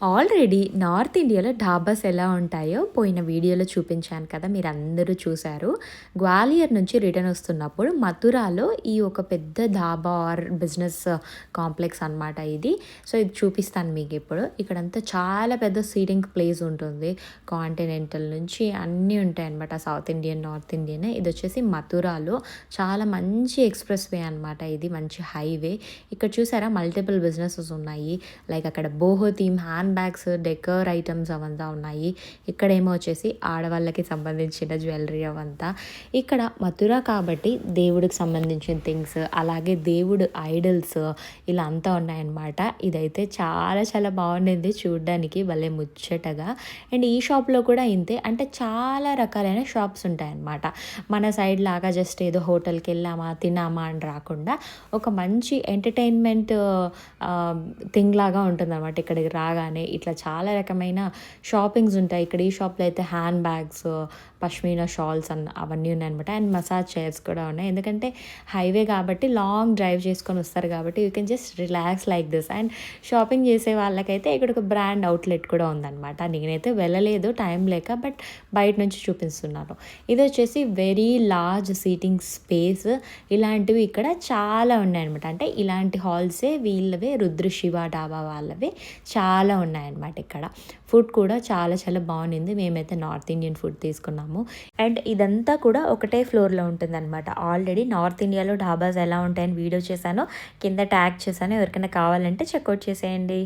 Already north ఇండియాలో ఢాబాస్ ఎలా ఉంటాయో పోయిన వీడియోలో చూపించాను కదా, మీరందరూ చూసారు. గ్వాలియర్ నుంచి రిటర్న్ వస్తున్నప్పుడు మథురాలో ఈ ఒక పెద్ద ధాబా ఆర్ బిజినెస్ కాంప్లెక్స్ అనమాట ఇది. సో ఇది చూపిస్తాను మీకు ఇప్పుడు. ఇక్కడంతా చాలా పెద్ద సీటింగ్ ప్లేస్ ఉంటుంది. కాంటినెంటల్ నుంచి అన్నీ ఉంటాయి అనమాట, సౌత్ ఇండియన్, నార్త్ ఇండియన్. ఇది వచ్చేసి మథురాలో చాలా మంచి ఎక్స్ప్రెస్ వే అనమాట, ఇది మంచి హైవే. ఇక్కడ చూసారా మల్టిపుల్ బిజినెసెస్ ఉన్నాయి. లైక్ అక్కడ boho theme hand bags, decor items అవంతా ఉన్నాయి. ఇక్కడేమో వచ్చేసి ఆడవాళ్ళకి సంబంధించిన జ్యువెలరీ అవంతా. ఇక్కడ మథుర కాబట్టి దేవుడికి సంబంధించిన థింగ్స్, అలాగే దేవుడు ఐడల్స్ ఇలా అంతా ఉన్నాయన్నమాట. ఇదైతే చాలా చాలా బాగుండింది చూడడానికి, భలే ముచ్చటగా. అండ్ ఈ షాప్లో కూడా ఇంతే, అంటే చాలా రకాలైన షాప్స్ ఉంటాయన్నమాట. మన సైడ్ లాగా జస్ట్ ఏదో హోటల్కి వెళ్ళామా తిన్నామా అని రాకుండా ఒక మంచి ఎంటర్టైన్మెంట్ థింగ్ లాగా ఉంటుందన్నమాట. ఇక్కడికి రాగానే ఇట్లా చాలా రకమైన షాపింగ్స్ ఉంటాయి. ఇక్కడ ఈ షాప్లో అయితే హ్యాండ్ బ్యాగ్స్, పష్మీనా షాల్స్ అవన్నీ ఉన్నాయన్నమాట. అండ్ మసాజ్ చైర్స్ కూడా ఉన్నాయి. ఎందుకంటే హైవే కాబట్టి లాంగ్ డ్రైవ్ చేసుకొని వస్తారు కాబట్టి you can just relax like this. And shopping చేసే వాళ్ళకైతే ఇక్కడ ఒక బ్రాండ్ అవుట్లెట్ కూడా ఉందన్నమాట. నేనైతే వెళ్ళలేదు టైం లేక, బట్ బయట నుంచి చూపిస్తున్నాను. ఇది వచ్చేసి వెరీ లార్జ్ సీటింగ్ స్పేస్. ఇలాంటివి ఇక్కడ చాలా ఉన్నాయన్నమాట. అంటే ఇలాంటి హాల్సే వీళ్ళవే, రుద్రశివ డాబా వాళ్ళవే చాలా ఉన్నాయన్నమాట. ఇక్కడ ఫుడ్ కూడా చాలా చాలా బాగుంది. మేమైతే నార్త్ ఇండియన్ ఫుడ్ తీసుకున్నాము. అండ్ ఇదంతా కూడా ఒకటే ఫ్లోర్లో ఉంటుందన్నమాట. ఆల్రెడీ నార్త్ ఇండియాలో ఢాబాస్ ఎలా ఉంటాయని వీడియో చేశాను, కింద ట్యాగ్ చేశాను. ఎవరికైనా కావాలంటే చెక్అవుట్ చేసేయండి.